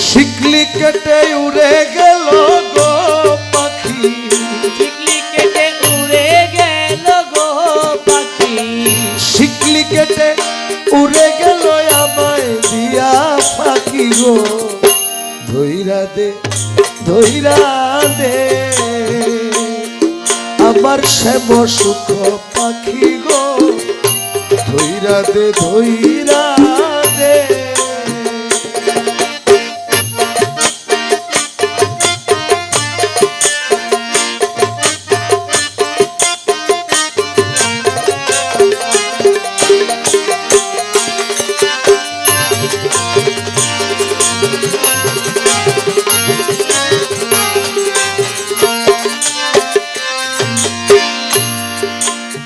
শিকলি কেটে উড়ে গেল গো পাখি, শিকলি কেটে উড়ে গেল গো পাখি, শিকলি কেটে উড়ে গেল আমায় দিয়া পাখি গো, ধইরা দে ধইরা দে আমার শ্যাম সুখ পাখি গো, ধইরা দে ধইরা দে।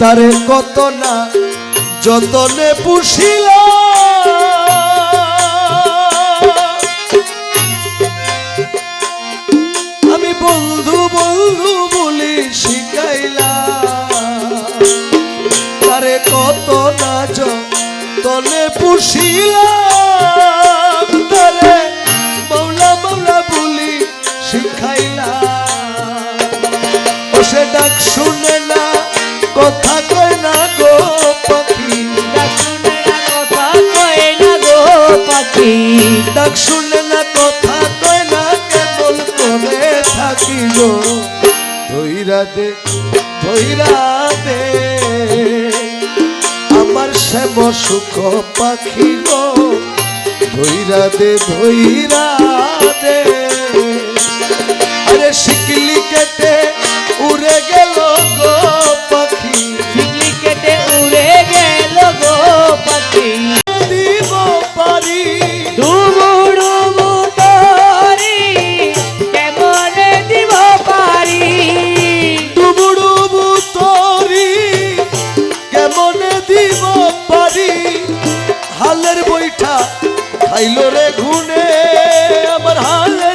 তারে কত না যতনে পুষিল, আমি বন্ধু বন্ধু বলি শিখাইলাম, তারে কত না যতনে পুষিলাম, তারে মাওলা মাওলা বলি শিখাইলাম। ও সে ডাক শুনে না কথা কয় না গো পাখি, ডাক শুনে না কথা কয় না গো পাখি, ডাক শুনে না কথা কয় না কেমন করে থাকি গো, ধইরা দে ধইরা দে আমার শ্যাম সুখ পাখি গো, ধইরা দে ধইরা দে। আরে শিকলি কেটে উড়ে গেল গো পাখি, শিকলি কেটে উড়ে গেল গো পাখি, দিব পারি ডুবু ডুবু তরি কেমনে দিব পারি, ডুবু ডুবু তরি কেমনে দিব পারি, হালের বৈঠা খাইল রে ঘুনে